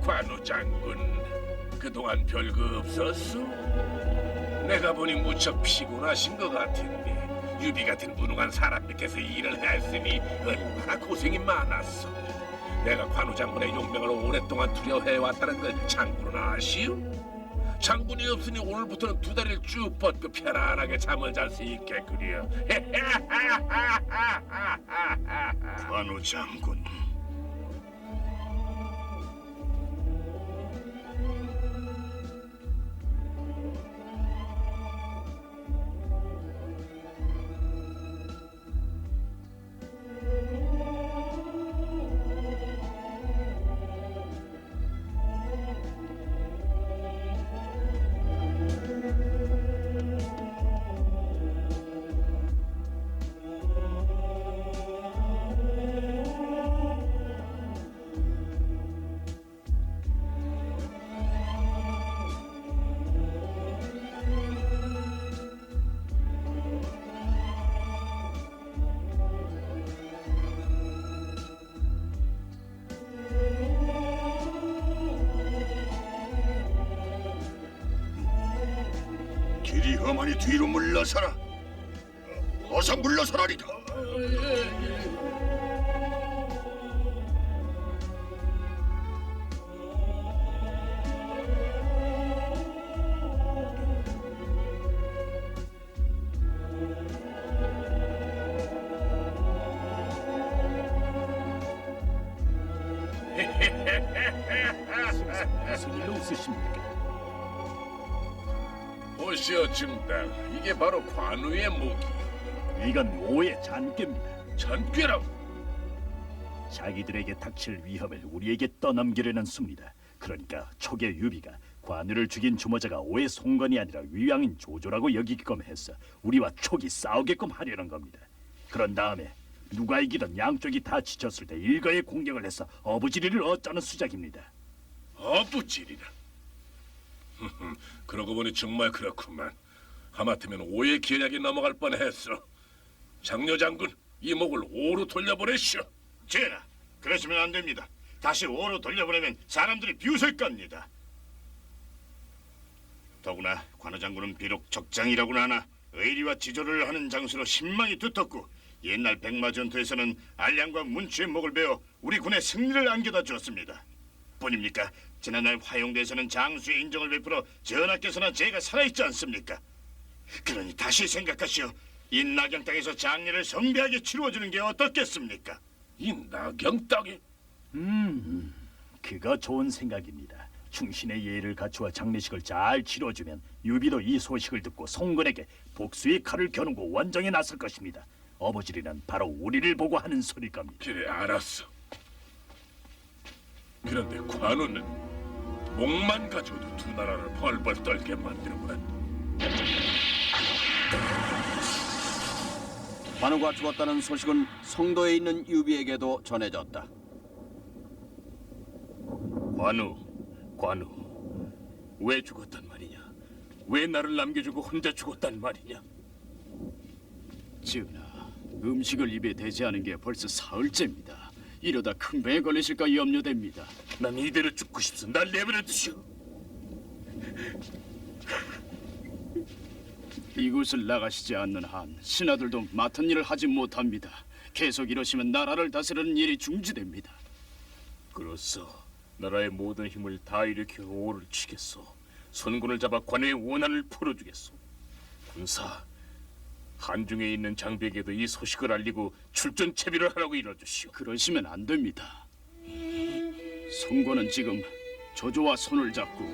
관우 장군, 그동안 별거 없었어? 내가 보니 무척 피곤하신 것 같은데 유비 같은 무능한 사람 밑에서 일을 했으니 얼마나 고생이 많았어. 내가 관우 장군의 용맹을 오랫동안 두려워해왔다는 걸 장군은 아시오? 장군이 없으니 오늘부터는 두 다리를 쭉 뻗고 편안하게 잠을 잘 수 있겠구려. 관우 장군, 길이 험하니 뒤로 물러서라. 어서 물러서라니까. 무슨 일로 웃으십니까? 보시오 증당, 이게 바로 관우의 무기 이건 오의 잔꾀입니다. 전꾀라고. 자기들에게 닥칠 위협을 우리에게 떠넘기려는 수입니다. 그러니까 초계 유비가 관우를 죽인 주모자가 오의 송건이 아니라 위왕인 조조라고 여기게끔 해서 우리와 촉이 싸우게끔 하려는 겁니다. 그런 다음에 누가 이기든 양쪽이 다 지쳤을 때 일거에 공격을 해서 어부지리를 얻자는 수작입니다. 어부질이라. 그러고 보니 정말 그렇구만. 하마터면 오의 계략이 넘어갈 뻔했어. 장려 장군, 이 목을 오로 돌려보내시오. 전하, 그러시면 안 됩니다. 다시 오로 돌려보내면 사람들이 비웃을 겁니다. 더구나 관우 장군은 비록 적장이라고는 하나 의리와 지조를 하는 장수로 신망이 두텁고 옛날 백마 전투에서는 알량과 문추의 목을 베어 우리 군의 승리를 안겨다 주었습니다. 뿐입니까? 지난날 화용대에서는 장수의 인정을 베풀어 전하께서나 제가 살아있지 않습니까? 그러니 다시 생각하시오. 이 낙양 땅에서 장례를 성대하게 치루어주는 게 어떻겠습니까? 이 낙양 땅에? 그거 좋은 생각입니다. 충신의 예의를 갖추어 장례식을 잘 치러주면 유비도 이 소식을 듣고 송건에게 복수의 칼을 겨누고 원정에 나설 것입니다. 어부지리는 바로 우리를 보고 하는 소리일 겁니다. 그래, 알았어. 그런데 관우는 목만 가지고도 두 나라를 벌벌 떨게 만드는구나. 관우가 죽었다는 소식은 성도에 있는 유비에게도 전해졌다. 관우, 왜 죽었단 말이냐? 왜 나를 남겨주고 혼자 죽었단 말이냐? 전하, 음식을 입에 대지 않은 게 벌써 사흘째입니다. 이러다 큰 병에 걸리실까 염려됩니다. 난 이대로 죽고 싶소. 날 내버려 두시오. 이곳을 나가시지 않는 한 신하들도 맡은 일을 하지 못합니다. 계속 이러시면 나라를 다스리는 일이 중지됩니다. 그렇소. 나라의 모든 힘을 다 일으켜 오를 치겠소. 손군을 잡아 관우의 원한을 풀어주겠소. 군사, 한중에 있는 장비에게도 이 소식을 알리고 출전 채비를 하라고 일러주시오. 그러시면 안 됩니다. 송건은 지금 조조와 손을 잡고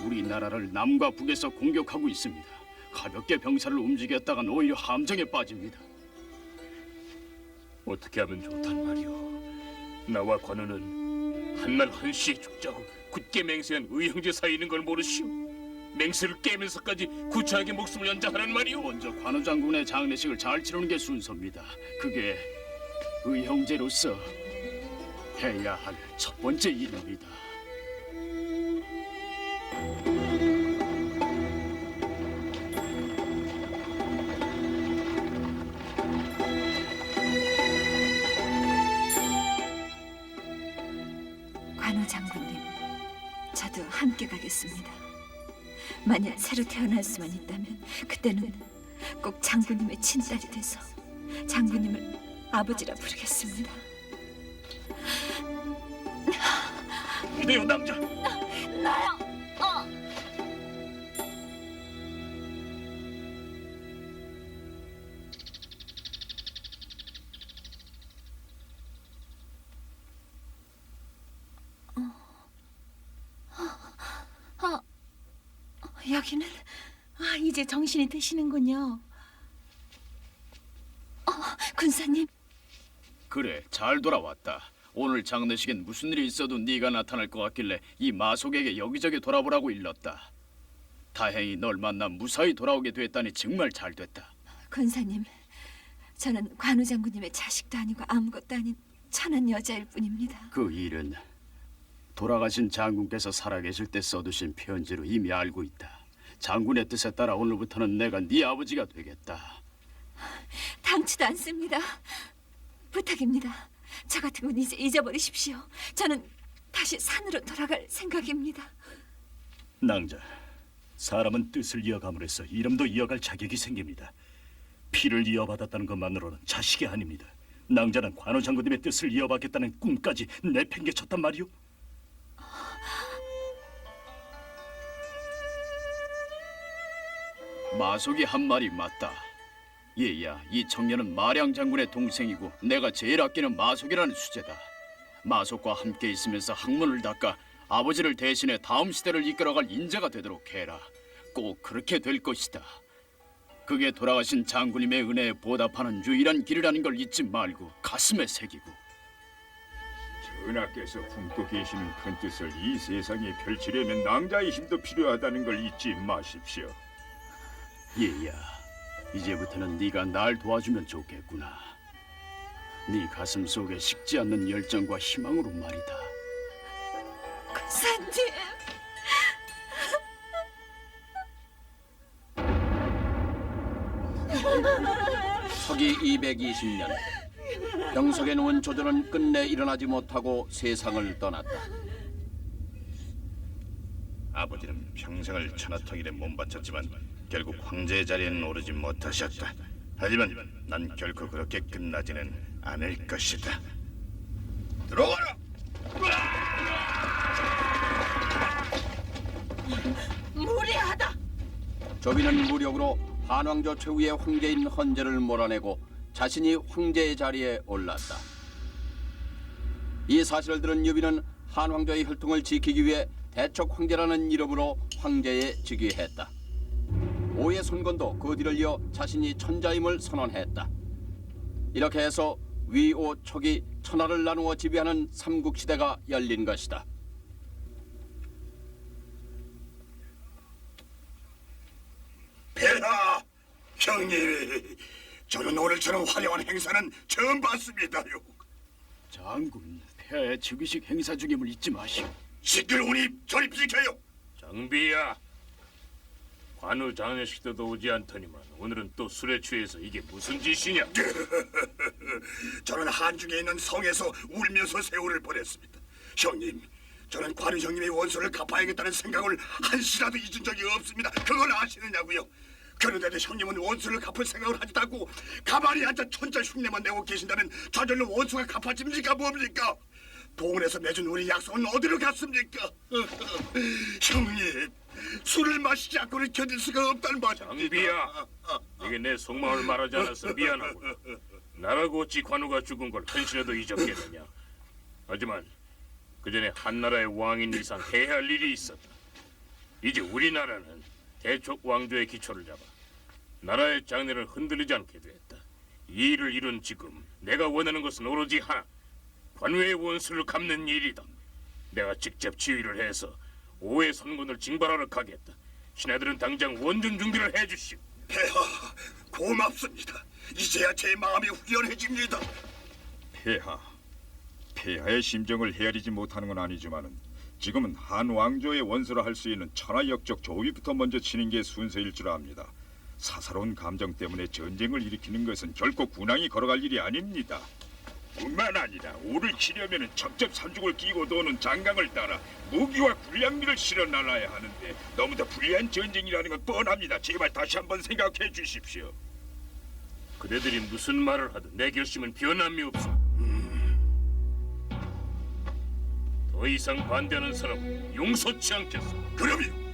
우리나라를 남과 북에서 공격하고 있습니다. 가볍게 병사를 움직였다간 오히려 함정에 빠집니다. 어떻게 하면 좋단 말이오. 나와 관우는 한날 한시에 죽자고 굳게 맹세한 의형제 사이에 있는 걸 모르시오. 맹세를 깨면서까지 구차하게 목숨을 연장하란 말이오. 먼저 관우 장군의 장례식을 잘 치르는 게 순서입니다. 그게 의형제로서 해야 할 첫 번째 일입니다. 관우 장군님, 만약 새로 태어날 수만 있다면 그때는 꼭 장군님의 친딸이 돼서 장군님을 아버지라 부르겠습니다. 이대요 남자. 나요. 여기는 이제 정신이 드시는군요. 군사님. 그래, 잘 돌아왔다. 오늘 장례식엔 무슨 일이 있어도 네가 나타날 것 같길래 이 마속에게 여기저기 돌아보라고 일렀다. 다행히 널 만나 무사히 돌아오게 됐다니 정말 잘 됐다. 군사님, 저는 관우 장군님의 자식도 아니고 아무것도 아닌 천한 여자일 뿐입니다. 그 일은 돌아가신 장군께서 살아계실 때 써두신 편지로 이미 알고 있다. 장군의 뜻에 따라 오늘부터는 내가 네 아버지가 되겠다. 당치도 않습니다. 부탁입니다. 저 같은 건 이제 잊어버리십시오. 저는 다시 산으로 돌아갈 생각입니다. 낭자, 사람은 뜻을 이어감으로 해서 이름도 이어갈 자격이 생깁니다. 피를 이어받았다는 것만으로는 자식이 아닙니다. 낭자는 관우 장군님의 뜻을 이어받겠다는 꿈까지 내팽개쳤단 말이오. 마속이 한 말이 맞다. 얘야, 이 청년은 마량 장군의 동생이고 내가 제일 아끼는 마속이라는 수제다. 마속과 함께 있으면서 학문을 닦아 아버지를 대신해 다음 시대를 이끌어갈 인재가 되도록 해라. 꼭 그렇게 될 것이다. 그게 돌아가신 장군님의 은혜에 보답하는 유일한 길이라는 걸 잊지 말고 가슴에 새기고. 전하께서 품고 계시는 큰 뜻을 이 세상에 펼치려면 낭자의 힘도 필요하다는 걸 잊지 마십시오. 얘야, 이제부터는 네가 날 도와주면 좋겠구나. 네 가슴 속에 식지 않는 열정과 희망으로 말이다. 군사님. 서기 220년 병석에 누운 조조는 끝내 일어나지 못하고 세상을 떠났다. 아버지는 평생을 천하통일에 몸바쳤지만 결국 황제의 자리에는 오르지 못하셨다. 하지만 난 결코 그렇게 끝나지는 않을 것이다. 들어가라! 무례하다. 조비는 무력으로 한왕조 최후의 황제인 헌제를 몰아내고 자신이 황제의 자리에 올랐다. 이 사실을 들은 유비는 한왕조의 혈통을 지키기 위해 대촉 황제라는 이름으로 황제에 즉위했다. 오의 손건도 그 뒤를 이어 자신이 천자임을 선언했다. 이렇게 해서 위오 촉이 천하를 나누어 지배하는 삼국시대가 열린 것이다. 폐하! 형님! 저는 오늘처럼 화려한 행사는 처음 봤습니다요. 장군, 폐하의 즉위식 행사 중임을 잊지 마시오. 시끄러우니 저리 비켜요. 장비야. 관우 장례식 때도 오지 않더니만 오늘은 또 술에 취해서 이게 무슨 짓이냐? 저는 한중에 있는 성에서 울면서 세월을 보냈습니다. 형님, 저는 관우 형님의 원수를 갚아야겠다는 생각을 한시라도 잊은 적이 없습니다. 그걸 아시느냐고요? 그런데도 형님은 원수를 갚을 생각을 하지도 않고 가만히 앉아 천자 흉내만 내고 계신다면 저절로 원수가 갚아집니까 뭡니까? 동원에서 맺은 우리 약속은 어디로 갔습니까? 형님, 술을 마시지 않고는 견딜 수가 없단 말입니다. 장비야, 이게 내 속마음을 말하지 않아서 미안하구나. 나라고 어찌 관우가 죽은 걸 한시라도 잊었겠느냐. 하지만 그 전에 한나라의 왕인 이상 해야 할 일이 있었다. 이제 우리나라는 대촉 왕조의 기초를 잡아 나라의 장래를 흔들리지 않게 됐다. 이 일을 이룬 지금 내가 원하는 것은 오로지 하나, 관우의 원수를 갚는 일이다. 내가 직접 지휘를 해서 오의 선군을 징발하러 가겠다. 신하들은 당장 원전 준비를 해주시오. 폐하, 고맙습니다. 이제야 제 마음이 후련해집니다. 폐하의 심정을 헤아리지 못하는 건 아니지만은 지금은 한 왕조의 원수라 할 수 있는 천하역적 조위부터 먼저 치는 게 순서일 줄 압니다. 사사로운 감정 때문에 전쟁을 일으키는 것은 결코 군왕이 걸어갈 일이 아닙니다. 뿐만 아니라 오를 치려면은 첩첩산중을 끼고 도는 장강을 따라 무기와 군량미를 실어 날아야 하는데 너무도 불리한 전쟁이라는 건 뻔합니다. 제발 다시 한번 생각해 주십시오. 그대들이 무슨 말을 하든 내 결심은 변함이 없어. 더 이상 반대하는 사람은 용서치 않겠어. 그럼요.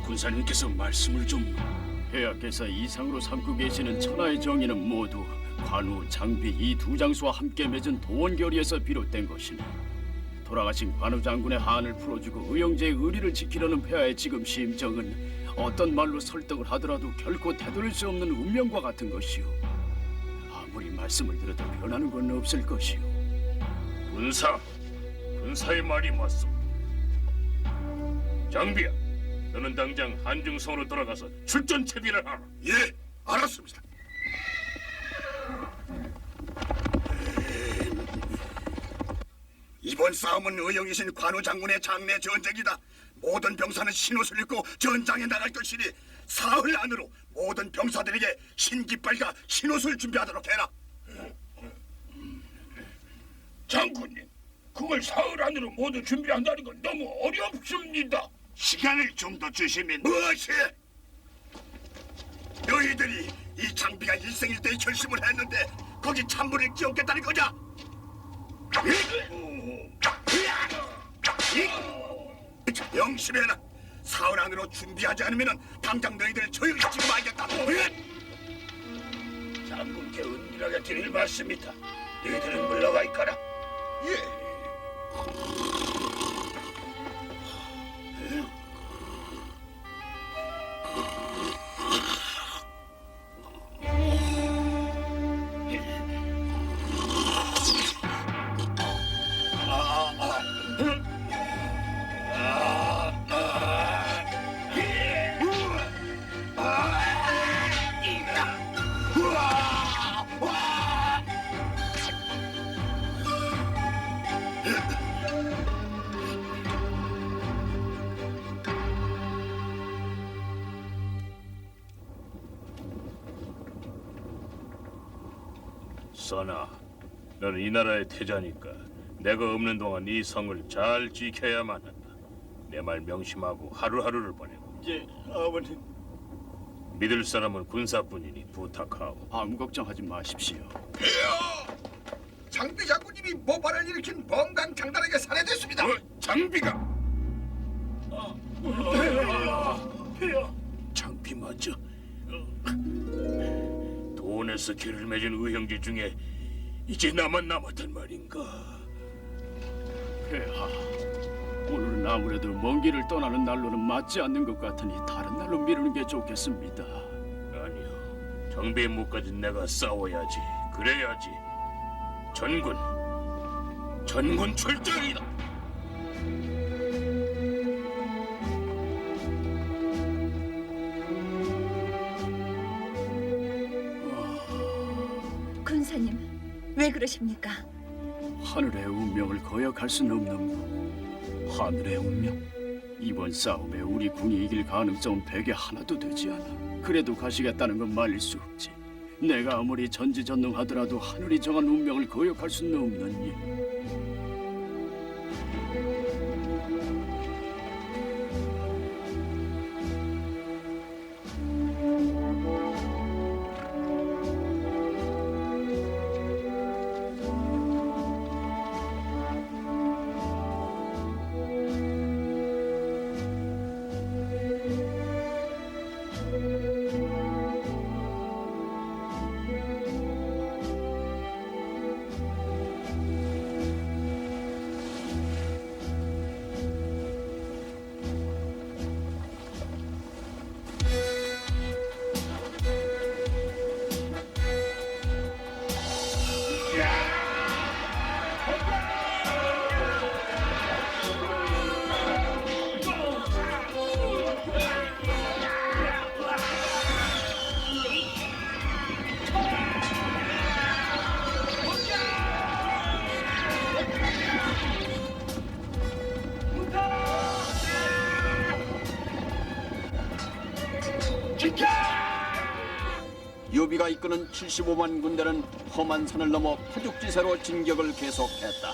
군사님께서 말씀을 좀... 폐하께서 이상으로 삼고 계시는 천하의 정의는 모두 관우, 장비 이 두 장수와 함께 맺은 도원결의에서 비롯된 것이네. 돌아가신 관우 장군의 한을 풀어주고 의형제의 의리를 지키려는 폐하의 지금 심정은 어떤 말로 설득을 하더라도 결코 되돌릴 수 없는 운명과 같은 것이오. 아무리 말씀을 들어도 변하는 건 없을 것이오. 군사의 말이 맞소. 장비야, 너는 당장 한중성으로 돌아가서 출전 채비를 하라. 예, 알았습니다. 이번 싸움은 의형이신 관우 장군의 장래 전쟁이다. 모든 병사는 신옷을 입고 전장에 나갈 것이니 사흘 안으로 모든 병사들에게 신깃발과 신옷을 준비하도록 해라. 장군님, 그걸 사흘 안으로 모두 준비한다는 건 너무 어렵습니다. 시간을 좀 더 주시면 무엇이? 너희들이 이 장비가 일생일대의 결심을 했는데 거기 찬물을 끼얹겠다는 거냐? 명심해라. 사흘 안으로 준비하지 않으면 당장 너희들을 조용히 지금 알겠다. 장군께 은밀하게 드릴 말씀이다. 너희들은 물러가 있거라. 예. 선아, 너는 이 나라의 태자니까 내가 없는 동안 이 성을 잘 지켜야만 한다. 내 말 명심하고 하루하루를 보내고. 예, 아버님. 믿을 사람은 군사뿐이니 부탁하오. 아무 걱정하지 마십시오. 장비 장군님이 모발을 일으킨 범강장단에게 살해됐습니다. 장비가? 장비 맞아. 돈에서 길을 맺은 의형제 중에 이제 나만 남았단 말인가? 폐하, 오늘은 아무래도 먼 길을 떠나는 날로는 맞지 않는 것 같으니 다른 날로 미루는 게 좋겠습니다. 아니요, 정비의 목까지 내가 싸워야지. 그래야지. 전군 출정이다. 군사님, 왜 그러십니까? 하늘의 운명을 거역할 수는 없는 법. 하늘의 운명? 이번 싸움에 우리 군이 이길 가능성은 100에 하나도 되지 않아. 그래도 가시겠다는 건 말릴 수 없지. 내가 아무리 전지전능하더라도 하늘이 정한 운명을 거역할 수는 없는 일. 유비가 이끄는 75만 군대는 험한 산을 넘어 파죽지세로 진격을 계속했다.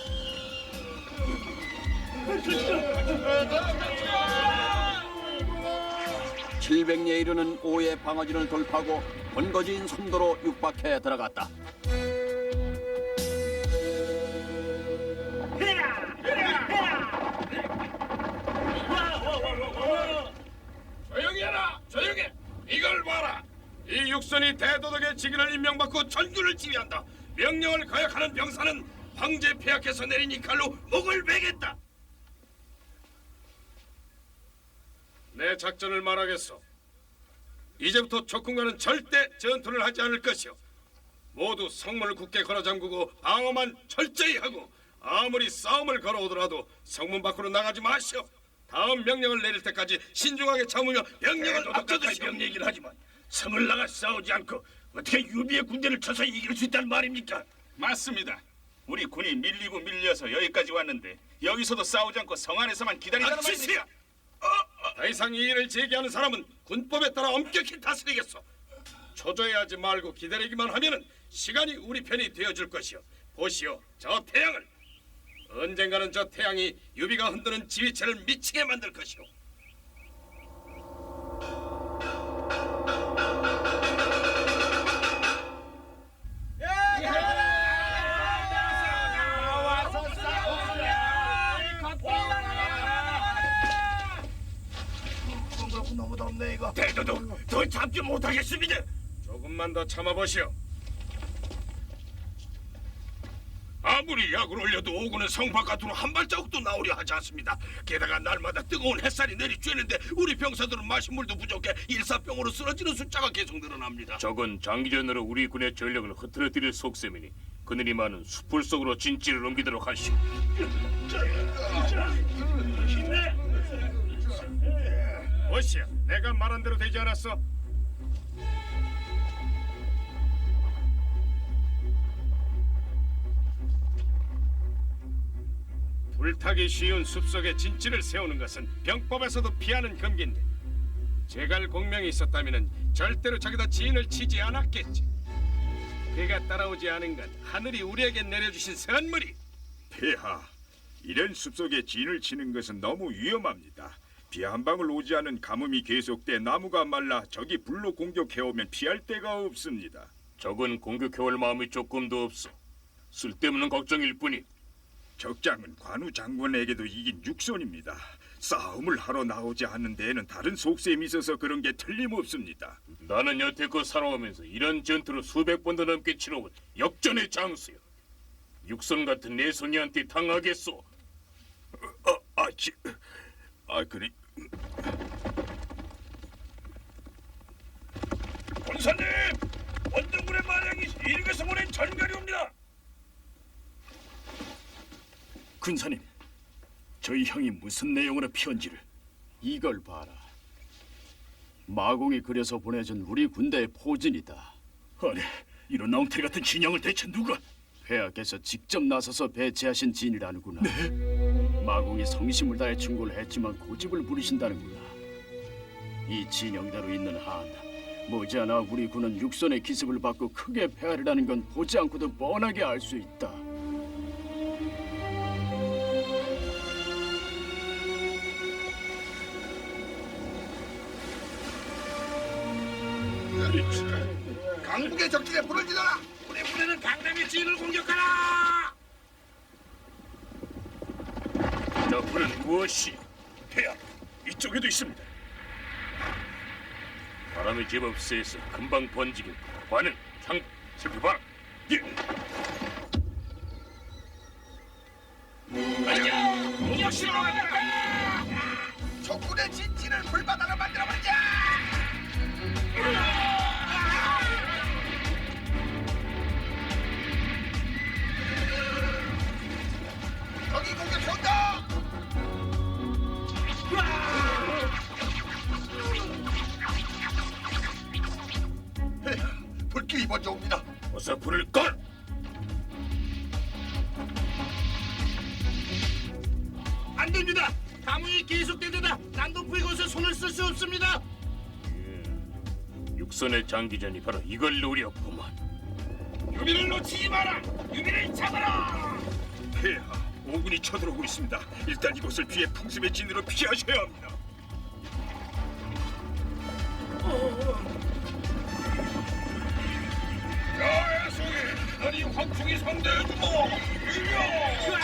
700리에 이르는 오해 방어진을 돌파하고 번거지인 선도로 육박해 들어갔다. 조용히 해라. 조용히. 이걸 봐라. 이 육선이 대도덕의 직위를 임명받고 전군을 지휘한다. 명령을 거역하는 병사는 황제 폐하께서 내린 이 칼로 목을 베겠다. 내 작전을 말하겠소. 이제부터 적군과는 절대 전투를 하지 않을 것이오. 모두 성문을 굳게 걸어 잠그고 방어만 철저히 하고 아무리 싸움을 걸어오더라도 성문 밖으로 나가지 마시오. 다음 명령을 내릴 때까지 신중하게 참으며 명령을 앞서두시오. 명 얘기를 하지만 성을 나가 싸우지 않고 어떻게 유비의 군대를 쳐서 이길 수 있다는 말입니까? 맞습니다. 우리 군이 밀리고 밀려서 여기까지 왔는데 여기서도 싸우지 않고 성 안에서만 기다리자는 말입니까? 더 이상 이의를 제기하는 사람은 군법에 따라 엄격히 다스리겠소. 초조해하지 말고 기다리기만 하면은 시간이 우리 편이 되어줄 것이오. 보시오, 저 태양을. 언젠가는 저 태양이 유비가 흔드는 지휘체를 미치게 만들 것이오. 대도도 더 참지 못하겠습니다. 조금만 더 참아보시오. 아무리 약을 올려도 오군은 성 바깥으로 한 발자국도 나오려 하지 않습니다. 게다가 날마다 뜨거운 햇살이 내리쬐는데 우리 병사들은 마신 물도 부족해 일사병으로 쓰러지는 숫자가 계속 늘어납니다. 적은 장기전으로 우리 군의 전력을 흐트러뜨릴 속셈이니 그늘이 많은 숲을 속으로 진지를 옮기도록 하시오. 보시오, 내가 말한 대로 되지 않았어? 불타기 쉬운 숲속에 진지를 세우는 것은 병법에서도 피하는 금기인데 제갈 공명이 있었다면 절대로 저기다 진을 치지 않았겠지. 그가 따라오지 않은 건 하늘이 우리에게 내려주신 선물이. 폐하, 이런 숲속에 진을 치는 것은 너무 위험합니다. 비 한 방울 오지 않은 가뭄이 계속돼 나무가 말라 적이 불로 공격해오면 피할 데가 없습니다. 적은 공격해올 마음이 조금도 없어. 쓸데없는 걱정일 뿐이. 적장은 관우 장군에게도 이긴 육손입니다. 싸움을 하러 나오지 않는 데에는 다른 속셈이 있어서 그런 게 틀림없습니다. 나는 여태껏 살아오면서 이런 전투를 수백 번도 넘게 치러온 역전의 장수요. 육선 같은 내 손이한테 당하겠소. 그래. 본사님, 원정군의 마량이 이륙에서 보낸 전갈이 옵니다. 군사님, 저희 형이 무슨 내용으로 편지를? 이걸 봐라. 마공이 그려서 보내준 우리 군대의 포진이다. 아니, 이런 엉터리 같은 진영을 대체 누가? 폐하께서 직접 나서서 배치하신 진이라는구나. 마공이 성심을 다해 충고를 했지만 고집을 부리신다는구나. 이 진영대로 있는 한 머지않아 우리 군은 육선의 기습을 받고 크게 패하리라는 건 보지 않고도 뻔하게 알 수 있다. 강북의 적진에 불을 질러라. 우리 부대는 강남의 진을 공격하라. 저 불은 무엇이? 폐하, 이쪽에도 있습니다. 바람이 제법 세서 금방 번지겠다. 관은 창 살펴봐라. 예. 가자. 공격시로 가자. 적군의 진지를 불바다로 만들어버리자. 적이 공격한다. 불길이 먼저 옵니다. 어서 불을 꺼. 안 됩니다. 가뭄이 계속되다 난동포의 것에 손을 쓸 수 없습니다. 적선의 장기전이 바로 이걸 노렸구만. 유비를 놓치지 마라. 유비를 잡아라. 폐하, 오군이 쳐들어오고 있습니다. 일단 이곳을 피해 풍습의 진으로 피하셔야 합니다. 야, 애송이, 너니 황충이 상대해주마. 유비야.